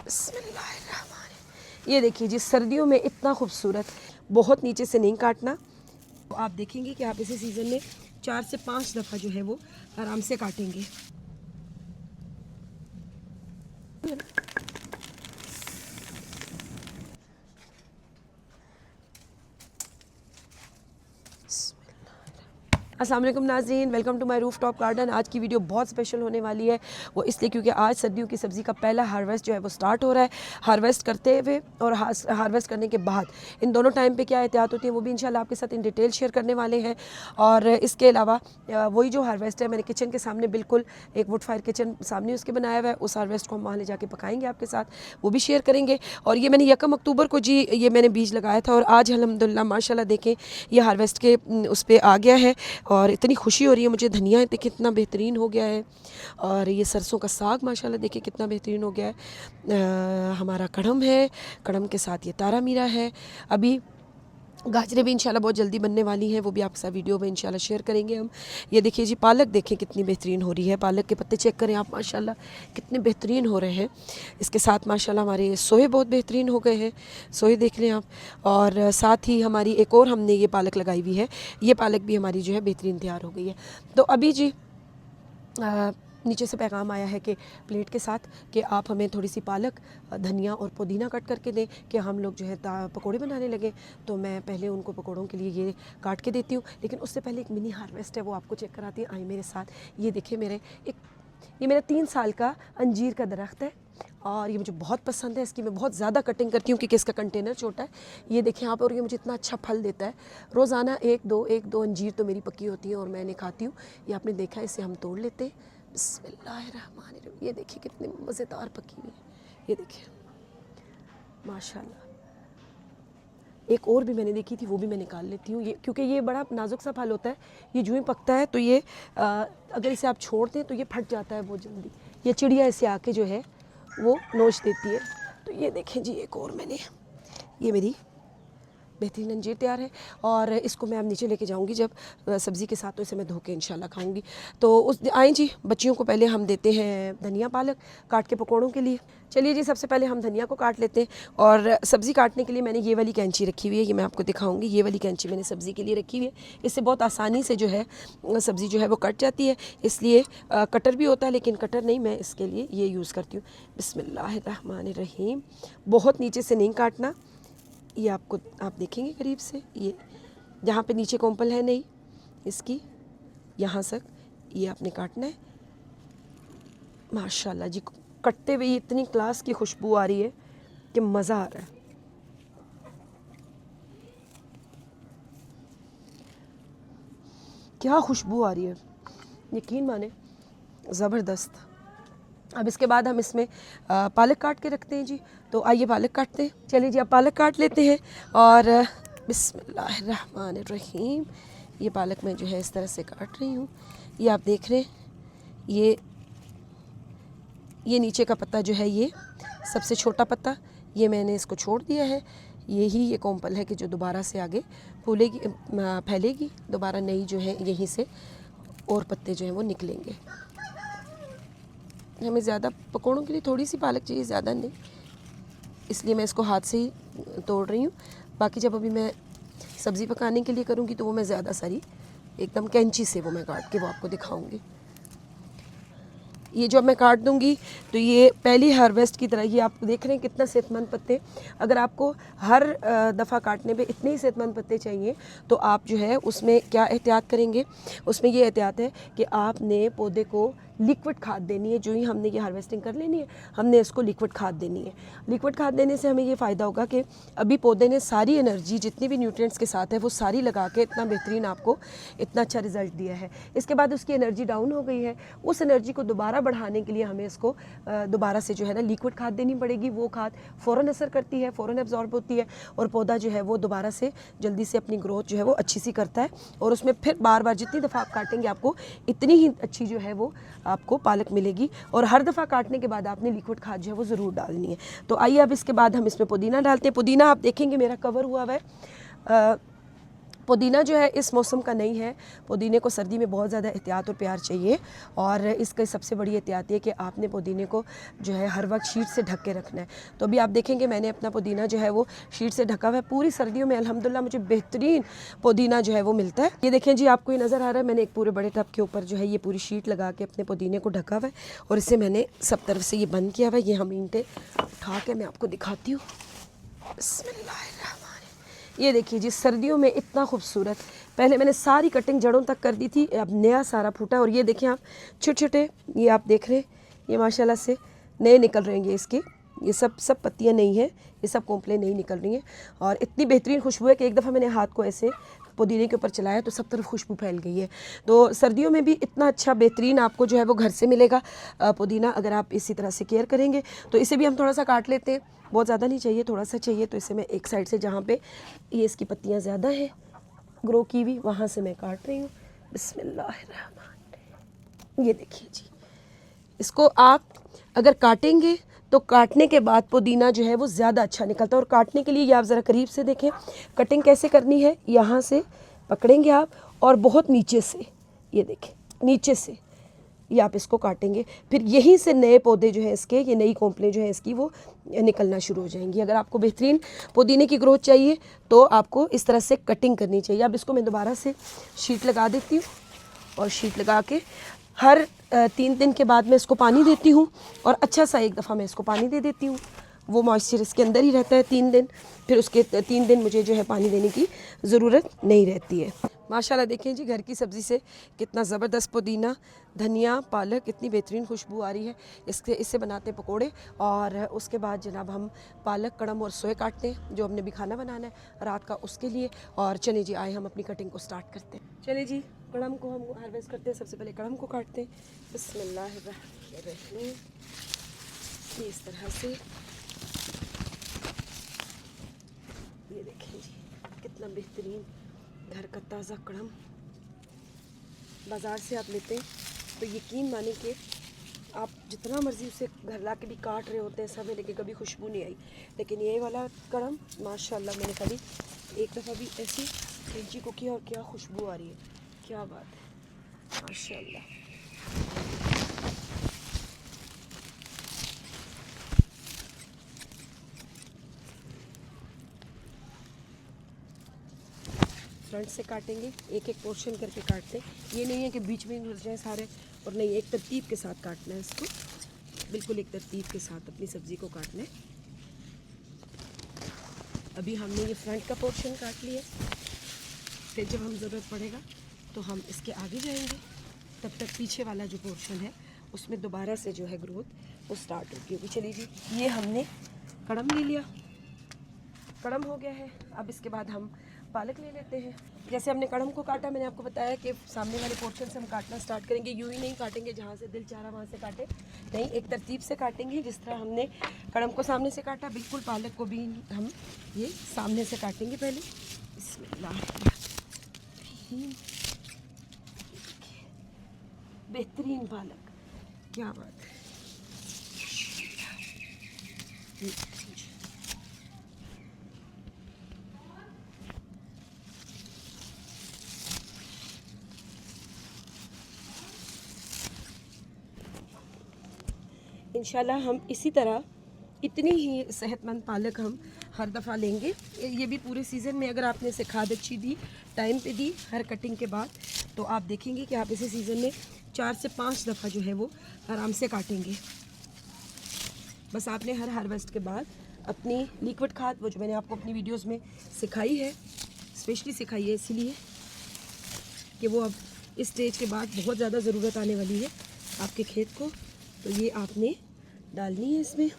बिस्मिल्लाहिर्रहमानिर्रहीम। ये देखिए जी, सर्दियों में इतना खूबसूरत, बहुत नीचे से नहीं काटना। तो आप देखेंगे कि आप इसी सीज़न में 4 से 5 दफ़ा जो है वो आराम से काटेंगे। अस्सलाम वालेकुम नाज़रीन, welcome to my roof top garden. आज की वीडियो बहुत स्पेशल होने वाली है, वो इसलिए क्योंकि आज सर्दियों की सब्ज़ी का पहला हार्वेस्ट जो है वो स्टार्ट हो रहा है। हार्वेस्ट करते हुए और हार्वेस्ट करने के बाद इन दोनों टाइम पे क्या एहतियात होती है वो भी इंशाल्लाह आपके साथ इन डिटेल शेयर करने वाले हैं। और इसके अलावा वही जो हार्वेस्ट है, मैंने किचन के सामने बिल्कुल एक वुड फायर किचन सामने उसके बनाया हुआ है, उस हार्वेस्ट को हम वहाँ ले जाके पकाएंगे आपके साथ, वो भी शेयर करेंगे। और ये मैंने 1 अक्टूबर को जी ये मैंने बीज लगाया था और आज अल्हम्दुलिल्लाह माशाल्लाह देखें ये हार्वेस्ट के उस पर आ गया है और इतनी खुशी हो रही है मुझे। धनिया देखिए कितना बेहतरीन हो गया है और ये सरसों का साग माशाल्लाह देखिए कितना बेहतरीन हो गया है। हमारा कड़म है, कड़म के साथ ये तारा मीरा है। अभी गाजरें भी इंशाल्लाह बहुत जल्दी बनने वाली हैं, वो भी आपके साथ वीडियो में इंशाल्लाह शेयर करेंगे हम। ये देखिए जी, पालक देखें कितनी बेहतरीन हो रही है, पालक के पत्ते चेक करें आप माशाल्लाह कितने बेहतरीन हो रहे हैं। इसके साथ माशाल्लाह हमारे सोए बहुत बेहतरीन हो गए हैं, सोए देख लें आप। और साथ ही हमारी एक और हमने ये पालक लगाई हुई है, ये पालक भी हमारी जो है बेहतरीन तैयार हो गई है। तो अभी जी नीचे से पैगाम आया है कि प्लेट के साथ कि आप हमें थोड़ी सी पालक, धनिया और पुदीना कट करके दें कि हम लोग जो है पकोड़े बनाने लगे। तो मैं पहले उनको पकोड़ों के लिए ये काट के देती हूँ, लेकिन उससे पहले एक मिनी हार्वेस्ट है वो आपको चेक कराती है। आए मेरे साथ। ये देखिए ये मेरा 3 साल का अंजीर का दरख्त है और ये मुझे बहुत पसंद है। इसकी मैं बहुत ज़्यादा कटिंग करती हूँ क्योंकि इसका कंटेनर छोटा है। ये देखें आप, और ये मुझे इतना अच्छा फल देता है। रोज़ाना एक दो अंजीर तो मेरी पकी होती है और मैंने खाती हूँ। ये आपने देखा है, इसे हम तोड़ लेते हैं। बिस्मिल्लाहिर्रहमानिर्रहीम। ये देखिए कितनी मज़ेदार पकी हुई है, ये देखिए माशाल्लाह। एक और भी मैंने देखी थी, वो भी मैं निकाल लेती हूँ ये, क्योंकि ये बड़ा नाजुक सा फल होता है। ये जूँ ही पकता है तो ये अगर इसे आप छोड़ दें तो ये फट जाता है बहुत जल्दी। ये चिड़िया इसे आके जो है वो नोच देती है। तो ये देखें जी, एक और मैंने, ये मेरी बेहतरीन अंजीर तैयार है और इसको मैं अब नीचे लेके जाऊंगी जब सब्ज़ी के साथ, तो इसे मैं धो के इंशाल्लाह खाऊंगी। तो उस आए जी, बच्चियों को पहले हम देते हैं धनिया पालक काट के पकौड़ों के लिए। चलिए जी, सबसे पहले हम धनिया को काट लेते हैं। और सब्ज़ी काटने के लिए मैंने ये वाली कैंची रखी हुई है, ये मैं आपको दिखाऊंगी। ये वाली कैंची मैंने सब्ज़ी के लिए रखी हुई है, इससे बहुत आसानी से जो है सब्ज़ी जो है वो कट जाती है। इसलिए कटर भी होता है, लेकिन कटर नहीं, मैं इसके लिए ये यूज़ करती हूँ। बिस्मिल्लाहिर्रहमानिर्रहीम। बहुत नीचे से नहीं काटना, ये आप देखेंगे करीब से, ये जहाँ पे नीचे कोम्पल है नहीं इसकी, यहाँ तक ये आपने काटना है। माशाल्लाह जी, कटते हुए इतनी क्लास की खुशबू आ रही है कि मज़ा आ रहा है। क्या खुशबू आ रही है, यकीन माने ज़बरदस्त। अब इसके बाद हम इसमें पालक काट के रखते हैं जी। तो आइए पालक काटते हैं। चलिए जी, अब पालक काट लेते हैं। और बिस्मिल्लाहिर्रहमानिर्रहीम। ये पालक मैं जो है इस तरह से काट रही हूँ। ये आप देख रहे हैं, ये नीचे का पत्ता जो है, ये सबसे छोटा पत्ता, ये मैंने इसको छोड़ दिया है। ये कोम्पल है कि जो दोबारा से आगे फूलेगी, फैलेगी दोबारा, नई जो है यहीं से और पत्ते जो हैं वो निकलेंगे। हमें ज़्यादा पकौड़ों के लिए थोड़ी सी पालक चाहिए, ज़्यादा नहीं, इसलिए मैं इसको हाथ से ही तोड़ रही हूँ। बाकी जब अभी मैं सब्ज़ी पकाने के लिए करूँगी तो वो मैं ज़्यादा सारी एकदम कैंची से वो मैं काट के वो आपको दिखाऊँगी। ये जो मैं काट दूँगी तो ये पहली हार्वेस्ट की तरह, ये आप देख रहे हैं कितना सेहतमंद पत्ते। अगर आपको हर दफ़ा काटने पे इतने ही सेहतमंद पत्ते चाहिए तो आप जो है उसमें क्या एहतियात करेंगे, उसमें ये एहतियात है कि आपने पौधे को लिक्विड खाद देनी है। जो ही हमने ये हार्वेस्टिंग कर लेनी है, हमने इसको लिक्विड खाद देनी है। लिक्विड खाद देने से हमें ये फ़ायदा होगा कि अभी पौधे ने सारी एनर्जी जितनी भी न्यूट्रिएंट्स के साथ है वो सारी लगा के इतना बेहतरीन आपको इतना अच्छा रिज़ल्ट दिया है। इसके बाद उसकी एनर्जी डाउन हो गई है, उस एनर्जी को दोबारा बढ़ाने के लिए हमें इसको दोबारा से जो है ना लिक्विड खाद देनी पड़ेगी। वो खाद फ़ौरन असर करती है, फ़ौरन एब्जॉर्ब होती है और पौधा जो है वो दोबारा से जल्दी से अपनी ग्रोथ जो है वो अच्छी सी करता है। और उसमें फिर बार बार जितनी दफ़ा आप काटेंगे आपको इतनी ही अच्छी जो है वो आपको पालक मिलेगी। और हर दफ़ा काटने के बाद आपने लिक्विड खाद जो है वो ज़रूर डालनी है। तो आइए अब इसके बाद हम इसमें पुदीना डालते हैं। पुदीना आप देखेंगे मेरा कवर हुआ हुआ है पुदीना जो है इस मौसम का नहीं है। पुदीने को सर्दी में बहुत ज़्यादा एहतियात और प्यार चाहिए, और इसकी सबसे बड़ी एहतियात है कि आपने पुदीने को जो है हर वक्त शीट से ढक के रखना है। तो अभी आप देखेंगे मैंने अपना पुदीना जो है वो शीट से ढका हुआ है। पूरी सर्दियों में अल्हम्दुलिल्लाह मुझे बेहतरीन पुदीना जो है वो मिलता है। ये देखें जी, आपको ये नज़र आ रहा है, मैंने एक पूरे बड़े टब के ऊपर जो है ये पूरी शीट लगा के अपने पुदीने को ढका हुआ है, और इसे मैंने सब तरफ से ये बंद किया हुआ है। ये हम ईंटें उठा के मैं आपको दिखाती हूँ। बिस्मिल्लाहिर्रहमानिर्रहीम। ये देखिए जी, सर्दियों में इतना खूबसूरत। पहले मैंने सारी कटिंग जड़ों तक कर दी थी, अब नया सारा फूटा। और ये देखें आप, छोटे छोटे ये आप देख रहे हैं, ये माशाल्लाह से नए निकल रहे हैं इसके। ये सब पत्तियां नहीं हैं, ये सब कोंपलें नहीं निकल रही हैं। और इतनी बेहतरीन खुशबू है कि एक दफ़ा मैंने हाथ को ऐसे पुदीने के ऊपर चलाया तो सब तरफ खुशबू फैल गई है। तो सर्दियों में भी इतना अच्छा बेहतरीन आपको जो है वो घर से मिलेगा पुदीना, अगर आप इसी तरह से केयर करेंगे। तो इसे भी हम थोड़ा सा काट लेते हैं, बहुत ज़्यादा नहीं चाहिए, थोड़ा सा चाहिए। तो इसे मैं एक साइड से, जहाँ पे ये इसकी पत्तियाँ ज़्यादा हैं ग्रो की हुई, वहाँ से मैं काट रही हूँ। बिस्मिल्लाहिर्रहमान। ये देखिए जी, इसको आप अगर काटेंगे तो काटने के बाद पुदीना जो है वो ज़्यादा अच्छा निकलता है। और काटने के लिए ये आप ज़रा करीब से देखें, कटिंग कैसे करनी है। यहाँ से पकड़ेंगे आप और बहुत नीचे से, ये देखें नीचे से ये आप इसको काटेंगे, फिर यहीं से नए पौधे जो हैं इसके, ये नई कोंपलें जो हैं इसकी वो निकलना शुरू हो जाएंगी। अगर आपको बेहतरीन पुदीने की ग्रोथ चाहिए तो आपको इस तरह से कटिंग करनी चाहिए। अब इसको मैं दोबारा से शीट लगा देती हूँ, और शीट लगा के हर 3 दिन के बाद मैं इसको पानी देती हूँ, और अच्छा सा एक दफ़ा मैं इसको पानी दे देती हूँ। वो मॉइस्चर इसके अंदर ही रहता है 3 दिन, फिर उसके 3 दिन मुझे जो है पानी देने की ज़रूरत नहीं रहती है। माशाल्लाह देखें जी, घर की सब्ज़ी से कितना ज़बरदस्त पुदीना, धनिया, पालक, इतनी बेहतरीन खुशबू आ रही है। इससे बनाते हैं पकोड़े, और उसके बाद जनाब हम पालक, कड़म और सोए काटते हैं, जो हमने भी खाना बनाना है रात का उसके लिए। और चले जी, आए हम अपनी कटिंग को स्टार्ट करते हैं। चले जी, कड़म को हम हार्वेस्ट करते हैं। सबसे पहले कड़म को काटते हैं। बिस्मिल्लाहिर्रहमानिर्रहीम। इस तरह से ये देखें जी, कितना बेहतरीन घर का ताज़ा कड़म। बाज़ार से आप लेते हैं तो यकीन माने कि आप जितना मर्ज़ी उसे घर ला के भी काट रहे होते हैं सब है, लेकिन कभी खुशबू नहीं आई। लेकिन ये वाला कड़म माशाल्लाह, मैंने कभी एक दफ़ा भी ऐसी कैंची को किया और क्या खुशबू आ रही है, क्या बात है माशाल्लाह। फ्रंट से काटेंगे, एक एक पोर्शन करके काटते हैं। ये नहीं है कि बीच में घुस जाए सारे, और नहीं, एक तरतीब के साथ काटना है इसको, बिल्कुल एक तरतीब के साथ अपनी सब्ज़ी को काटना है। अभी हमने ये फ्रंट का पोर्शन काट लिया, फिर जब हम ज़रूरत पड़ेगा तो हम इसके आगे जाएंगे, तब तक पीछे वाला जो पोर्शन है उसमें दोबारा से जो है ग्रोथ वो स्टार्ट होगी। अभी चलिए जी, ये हमने कड़म ले लिया, कड़म हो गया है। अब इसके बाद हम पालक ले लेते हैं। जैसे हमने कड़म को काटा, मैंने आपको बताया कि सामने वाले पोर्शन से हम काटना स्टार्ट करेंगे। यूं ही नहीं काटेंगे जहाँ से दिल चाह रहा वहाँ से काटे, नहीं, एक तरतीब से काटेंगे। जिस तरह हमने कड़म को सामने से काटा, बिल्कुल पालक को भी हम ये सामने से काटेंगे पहले। बिस्मिल्लाहिर्रहमानिर्रहीम। बेहतरीन पालक, क्या बात है। इंशाल्लाह हम इसी तरह इतनी ही सेहतमंद पालक हम हर दफ़ा लेंगे। ये भी पूरे सीज़न में अगर आपने इसे खाद अच्छी दी, टाइम पे दी हर कटिंग के बाद, तो आप देखेंगे कि आप इसी सीज़न में 4 से 5 दफ़ा जो है वो आराम से काटेंगे। बस आपने हर हार्वेस्ट के बाद अपनी लिक्विड खाद, वो जो मैंने आपको अपनी वीडियोज़ में सिखाई है, स्पेशली सिखाई है इसीलिए कि वो अब इस स्टेज के बाद बहुत ज़्यादा ज़रूरत आने वाली है आपके खेत को, तो ये आपने डालनी है इसमें।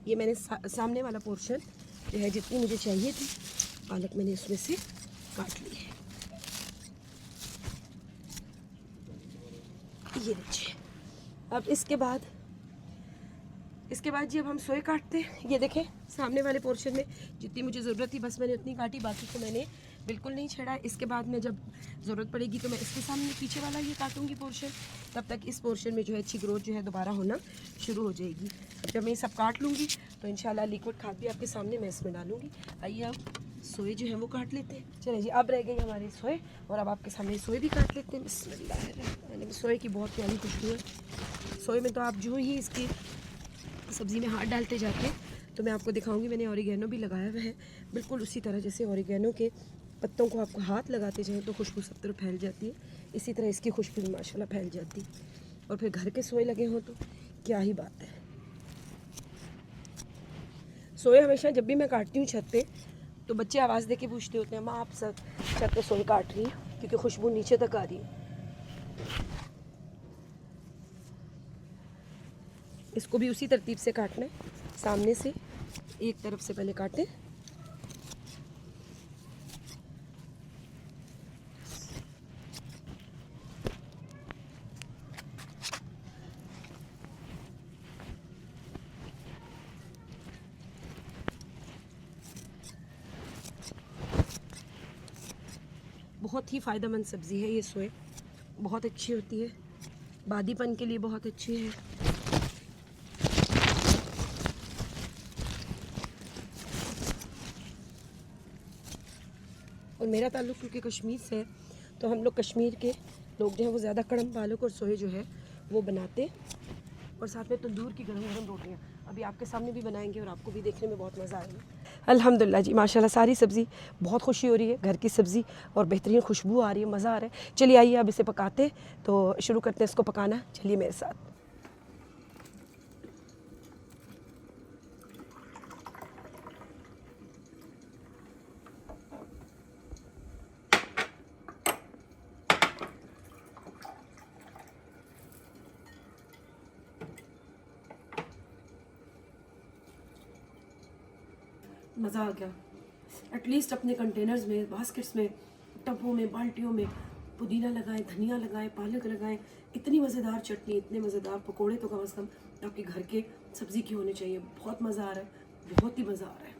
ये मैंने सामने वाला पोर्शन जो है, जितनी मुझे चाहिए थी पालक, मैंने उसमें से काट ली है। ये नीचे। अब इसके बाद जी अब हम सोए काटते हैं। ये देखें, सामने वाले पोर्शन में जितनी मुझे ज़रूरत थी बस मैंने उतनी काटी, बाकी को मैंने बिल्कुल नहीं छेड़ा। इसके बाद में जब ज़रूरत पड़ेगी तो मैं इसके सामने पीछे वाला ये काटूंगी पोर्शन, तब तक इस पोर्शन में जो है अच्छी ग्रोथ जो है दोबारा होना शुरू हो जाएगी। अब जब मैं ये सब काट लूँगी तो इंशाल्लाह लिक्विड खाद भी आपके सामने मैं इसमें डालूँगी। आइए अब सोए जो है वो काट लेते हैं। चलिए जी, अब रह गई हमारी सोए और अब आपके सामने सोए भी काट लेते हैं। बिस्मिल्लाह। सोए की बहुत प्यारी खुशबू है। सोए में तो आप जो ही इसकी सब्ज़ी में हाथ डालते जाते हैं तो मैं आपको दिखाऊंगी। मैंने ऑरिगेनो भी लगाया हुआ है, बिल्कुल उसी तरह जैसे ऑरिगेनो के पत्तों को आपको हाथ लगाते जाएं तो खुशबू सब तरफ फैल जाती है, इसी तरह इसकी खुशबू भी माशाल्लाह फैल जाती है। और फिर घर के सोए लगे हों तो क्या ही बात है। सोए हमेशा जब भी मैं काटती हूँ छत पे तो बच्चे आवाज़ दे के पूछते होते हैं, माँ आप सब छत पे सोए काट रही हैं, क्योंकि खुशबू नीचे तक आ रही है। इसको भी उसी तरतीब से काटना है, सामने से एक तरफ से पहले काटें। बहुत ही फ़ायदेमंद सब्ज़ी है ये सोए, बहुत अच्छी होती है, बादीपन के लिए बहुत अच्छी है। और मेरा ताल्लुक़ क्योंकि कश्मीर से है तो हम लोग कश्मीर के लोग जो हैं वो ज़्यादा कड़म पालक और सोए जो है वो बनाते, और साथ में तंदूर की गरम गरम रोटियाँ अभी आपके सामने भी बनाएंगे और आपको भी देखने में बहुत मज़ा आएगा। अल्हम्दुलिल्लाह जी, माशाल्लाह सारी सब्ज़ी बहुत खुशी हो रही है, घर की सब्ज़ी और बेहतरीन खुशबू आ रही है, मज़ा आ रहा है। चलिए आइए अब इसे पकाते, तो शुरू करते हैं इसको पकाना। चलिए मेरे साथ। मज़ा आ गया। एटलीस्ट अपने कंटेनर्स में, बास्केट्स में, टबों में, बाल्टियों में पुदीना लगाएं, धनिया लगाएं, पालक लगाएं। इतनी मज़ेदार चटनी, इतने मज़ेदार पकोड़े तो कम से कम आपके घर के सब्ज़ी के होने चाहिए। बहुत मज़ा आ रहा है, बहुत ही मज़ा आ रहा है।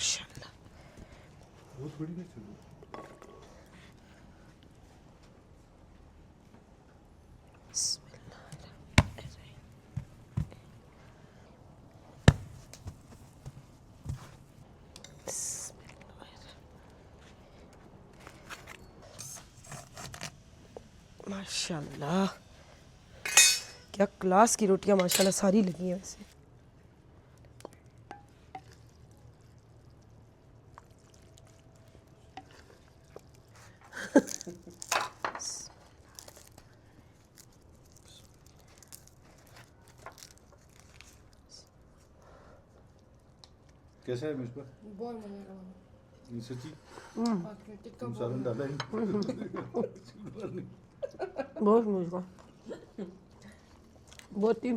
माशाल्लाह। बहुत बड़ी नहीं चल माशाल्लाह, क्या क्लास की रोटियां माशाल्लाह सारी लगी हैं वैसे। कैसा है मिसबा? बहुत मजा आ रहा ये सच्ची है टिक्का तुम सालन डाला ही बहुत मज़ा, बहुत ही